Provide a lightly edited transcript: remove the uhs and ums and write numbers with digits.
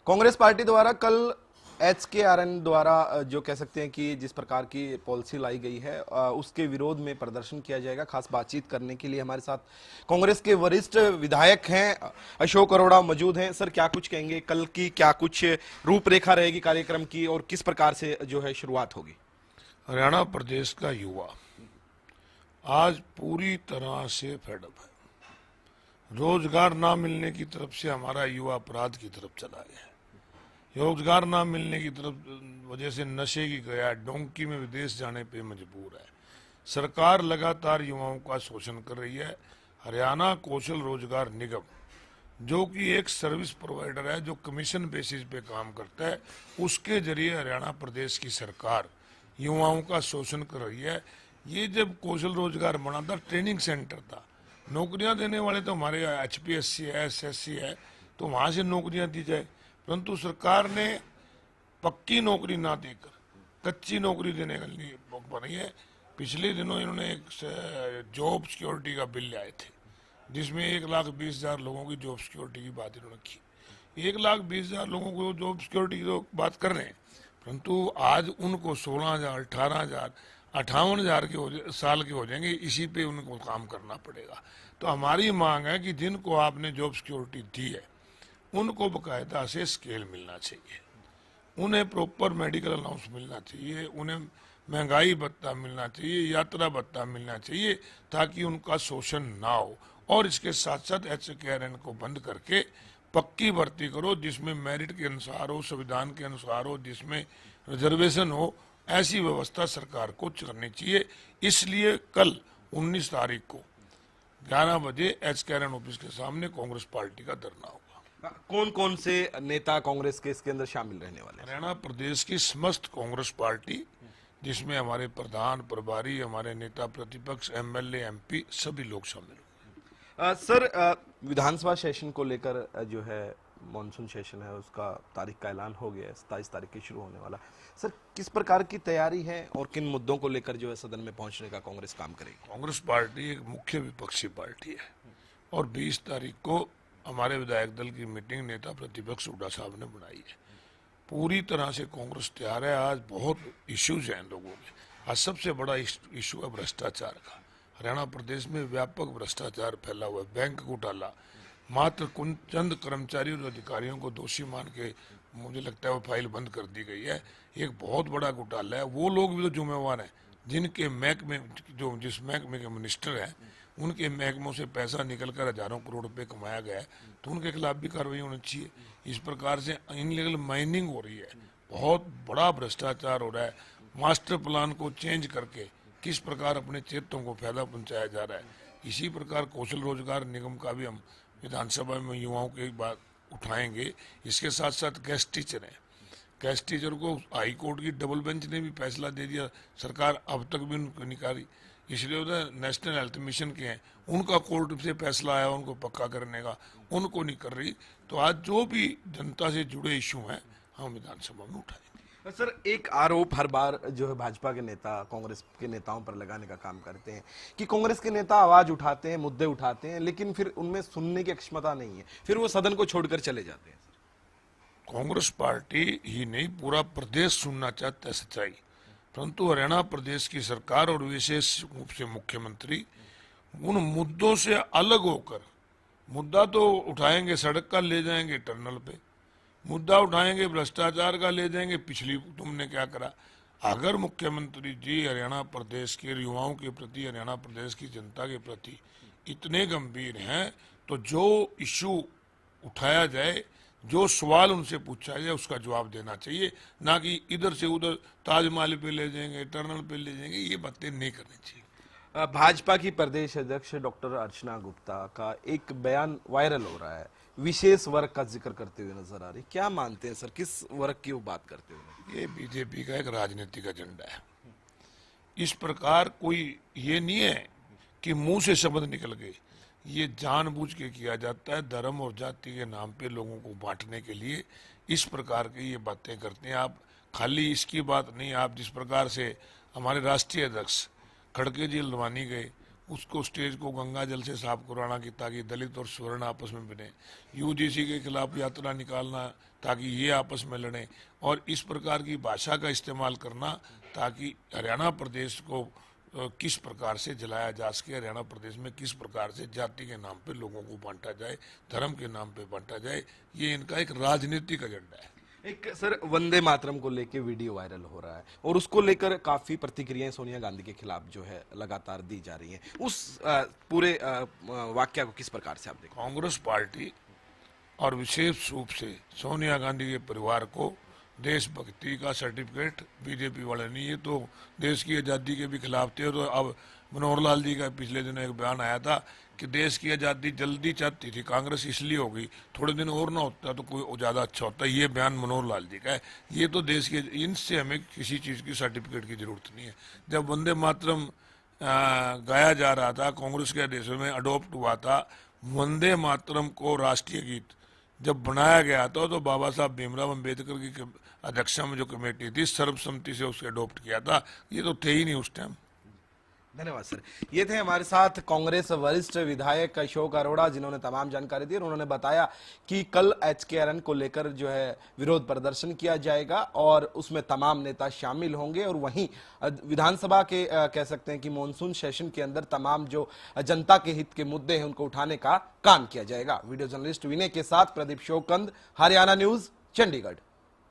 Congress party द्वारा कल HKRN द्वारा जो कह सकते हैं कि जिस प्रकार की पॉलिसी लाई गई है उसके विरोध में प्रदर्शन किया जाएगा। खास बातचीत करने के लिए हमारे साथ कांग्रेस के वरिष्ठ विधायक हैं अशोक अरोड़ा मौजूद हैं। सर, क्या कुछ कहेंगे, कल की क्या कुछ रूपरेखा रहेगी कार्यक्रम की और किस प्रकार से जो है शुरुआत होगी? हरियाणा प्रदेश का युवा आज पूरी तरह से फेडअप है। रोजगार ना मिलने की तरफ से हमारा युवा अपराध की तरफ चला गया है। रोजगार ना मिलने की तरफ वजह से नशे की गया, डोंकी में विदेश जाने पे मजबूर है। सरकार लगातार युवाओं का शोषण कर रही है। हरियाणा कौशल रोजगार निगम, जो कि एक सर्विस प्रोवाइडर है जो कमीशन बेसिस पे काम करता है, उसके जरिए हरियाणा प्रदेश की सरकार युवाओं का शोषण कर रही है। ये जब कौशल रोजगार बना था, ट्रेनिंग सेंटर था, नौकरियां देने वाले तो हमारे HPSC है, SSC है, तो वहां से नौकरियां दी जाए, परंतु सरकार ने पक्की नौकरी ना देकर कच्ची नौकरी देने के लिए बनी है। पिछले दिनों इन्होंने एक जॉब सिक्योरिटी का बिल लाए थे, जिसमें 1,20,000 लोगों की जॉब सिक्योरिटी की बात इन्होंने की। 1,20,000 लोगों को जॉब सिक्योरिटी की तो बात कर रहे हैं, परंतु आज उनको 16,000, 18,000, 58,000 साल के हो जाएंगे, इसी पे उनको काम करना पड़ेगा। तो हमारी मांग है कि जिनको आपने जॉब सिक्योरिटी दी है उनको बकायदा से स्केल मिलना चाहिए, उन्हें प्रॉपर मेडिकल अलाउंस मिलना चाहिए, उन्हें महंगाई भत्ता मिलना चाहिए, यात्रा भत्ता मिलना चाहिए, ताकि उनका शोषण ना हो। और इसके साथ साथ HKRN को बंद करके पक्की भर्ती करो, जिसमें मेरिट के अनुसार हो, संविधान के अनुसार हो, जिसमें रिजर्वेशन हो। ऐसी व्यवस्था सरकार को करनी चाहिए। इसलिए कल 19 तारीख को 11 बजे HKRN ऑफिस के सामने कांग्रेस पार्टी का धरना होगा। कौन कौन से नेता कांग्रेस के इसके अंदर शामिल रहने वाले हैं? हरियाणा प्रदेश की समस्त कांग्रेस पार्टी, जिसमें हमारे प्रधान प्रभारी, हमारे नेता प्रतिपक्ष, MLA MP सभी लोग शामिल होंगे। सर, विधानसभा सेशन को लेकर जो है मॉनसून सेशन है उसका तारीख का ऐलान हो गया है, 27 तारीख की शुरू होने वाला। सर, किस प्रकार की तैयारी है और किन मुद्दों को लेकर जो है सदन में पहुंचने का कांग्रेस काम करेगी? कांग्रेस पार्टी एक मुख्य विपक्षी पार्टी है और 20 तारीख को हमारे विधायक दल की मीटिंग नेता प्रतिपक्ष हुड्डा साहब ने बुलाई है। पूरी तरह से कांग्रेस तैयार है। आज बहुत इश्यूज हैं लोगों के। आज सबसे बड़ा इशू है भ्रष्टाचार का। हरियाणा प्रदेश में व्यापक भ्रष्टाचार फैला हुआ है। बैंक घोटाला, मात्र चंद कर्मचारी और अधिकारियों को दोषी मान के मुझे लगता है वो फाइल बंद कर दी गई है। एक बहुत बड़ा घोटाला है। वो लोग भी तो जिम्मेवार हैं जिनके महकमे, जो जिस महकमे के मिनिस्टर हैं, उनके महकमों से पैसा निकलकर हजारों करोड़ रुपए कमाया गया है, तो उनके खिलाफ भी कार्रवाई होनी चाहिए। इस प्रकार से इनलीगल माइनिंग हो रही है, बहुत बड़ा भ्रष्टाचार हो रहा है। मास्टर प्लान को चेंज करके किस प्रकार अपने क्षेत्रों को फायदा पहुंचाया जा रहा है। इसी प्रकार कौशल रोजगार निगम का भी हम विधानसभा में युवाओं की बात उठाएंगे। इसके साथ साथ गेस्ट टीचर हैं, गेस्ट टीचर को हाई कोर्ट की डबल बेंच ने भी फैसला दे दिया, सरकार अब तक भी उनको निकाली। इसलिए उधर नेशनल हेल्थ मिशन के हैं, उनका कोर्ट से फैसला आया उनको पक्का करने का, उनको नहीं कर रही। तो आज जो भी जनता से जुड़े इशू हैं हम विधानसभा में उठाएंगे। सर, एक आरोप हर बार जो है भाजपा के नेता कांग्रेस के नेताओं पर लगाने का काम करते हैं कि कांग्रेस के नेता आवाज उठाते हैं, मुद्दे उठाते हैं, लेकिन फिर उनमें सुनने की क्षमता नहीं है, फिर वो सदन को छोड़कर चले जाते हैं। कांग्रेस पार्टी ही नहीं, पूरा प्रदेश सुनना चाहता है सच्चाई, परंतु हरियाणा प्रदेश की सरकार और विशेष रूप से मुख्यमंत्री उन मुद्दों से अलग होकर, मुद्दा तो उठाएंगे सड़क का, ले जाएंगे टनल पे, मुद्दा उठाएंगे भ्रष्टाचार का, ले जाएंगे पिछली तुमने क्या करा। अगर मुख्यमंत्री जी हरियाणा प्रदेश के युवाओं के प्रति, हरियाणा प्रदेश की जनता के प्रति इतने गंभीर हैं, तो जो इशू उठाया जाए, जो सवाल उनसे पूछा जाए, उसका जवाब देना चाहिए, ना कि इधर से उधर ताजमहल पे ले जाएंगे, टनल पे ले जाएंगे, ये बातें नहीं करनी चाहिए। भाजपा की प्रदेश अध्यक्ष डॉक्टर अर्चना गुप्ता का एक बयान वायरल हो रहा है, विशेष वर्ग का जिक्र करते हुए नजर आ रही। क्या मानते हैं सर, किस वर्ग की वो बात करते हुए? ये बीजेपी का एक राजनीतिक एजेंडा है। इस प्रकार कोई ये नहीं है कि मुंह से शब्द निकल गए, ये जानबूझ के किया जाता है। धर्म और जाति के नाम पे लोगों को बांटने के लिए इस प्रकार की ये बातें करते हैं। आप खाली इसकी बात नहीं, आप जिस प्रकार से हमारे राष्ट्रीय अध्यक्ष खड़गे जी ललवानी गए, उसको स्टेज को गंगा जल से साफ कराना कि ताकि दलित और स्वर्ण आपस में बने, यूजीसी के खिलाफ यात्रा निकालना ताकि ये आपस में लड़ें, और इस प्रकार की भाषा का इस्तेमाल करना ताकि हरियाणा प्रदेश को किस प्रकार से जलाया जा सके, हरियाणा प्रदेश में किस प्रकार से जाति के नाम पे लोगों को बांटा जाए, धर्म के नाम पे बांटा जाए, ये इनका एक राजनीतिक एजेंडा है। एक सर वंदे मातरम को लेके वीडियो वायरल हो रहा है और उसको लेकर काफी प्रतिक्रियाएं सोनिया गांधी के खिलाफ जो है लगातार दी जा रही हैं, उस पूरे वाक्य को किस प्रकार से आप देखते कांग्रेस पार्टी और विशेष रूप से सोनिया गांधी के परिवार को देशभक्ति का सर्टिफिकेट बीजेपी वाले नहीं, ये तो देश की आज़ादी के भी खिलाफ थे। तो अब मनोहर लाल जी का पिछले दिनों एक बयान आया था कि देश की आज़ादी जल्दी चाहती थी कांग्रेस, इसलिए हो गई, थोड़े दिन और ना होता तो कोई ज़्यादा अच्छा होता। ये बयान मनोहर लाल जी का है। ये तो देश के, इनसे हमें किसी चीज़ की सर्टिफिकेट की जरूरत नहीं है। जब वंदे मातरम गाया जा रहा था, कांग्रेस के देशों में अडोप्ट हुआ था, वंदे मातरम को राष्ट्रीय गीत जब बनाया गया था तो बाबा साहब भीमराव अंबेडकर की अध्यक्षता में जो कमेटी थी सर्वसम्मति से उसके अडॉप्ट किया था, ये तो थे ही नहीं उस टाइम। धन्यवाद सर। ये थे हमारे साथ कांग्रेस वरिष्ठ विधायक अशोक अरोड़ा, जिन्होंने तमाम जानकारी दी और उन्होंने बताया कि कल HKRN को लेकर जो है विरोध प्रदर्शन किया जाएगा और उसमें तमाम नेता शामिल होंगे और वहीं विधानसभा के कह सकते हैं कि मॉनसून सेशन के अंदर तमाम जो जनता के हित के मुद्दे हैं उनको उठाने का काम किया जाएगा। वीडियो जर्नलिस्ट विनय के साथ प्रदीप शोकंद, हरियाणा न्यूज, चंडीगढ़।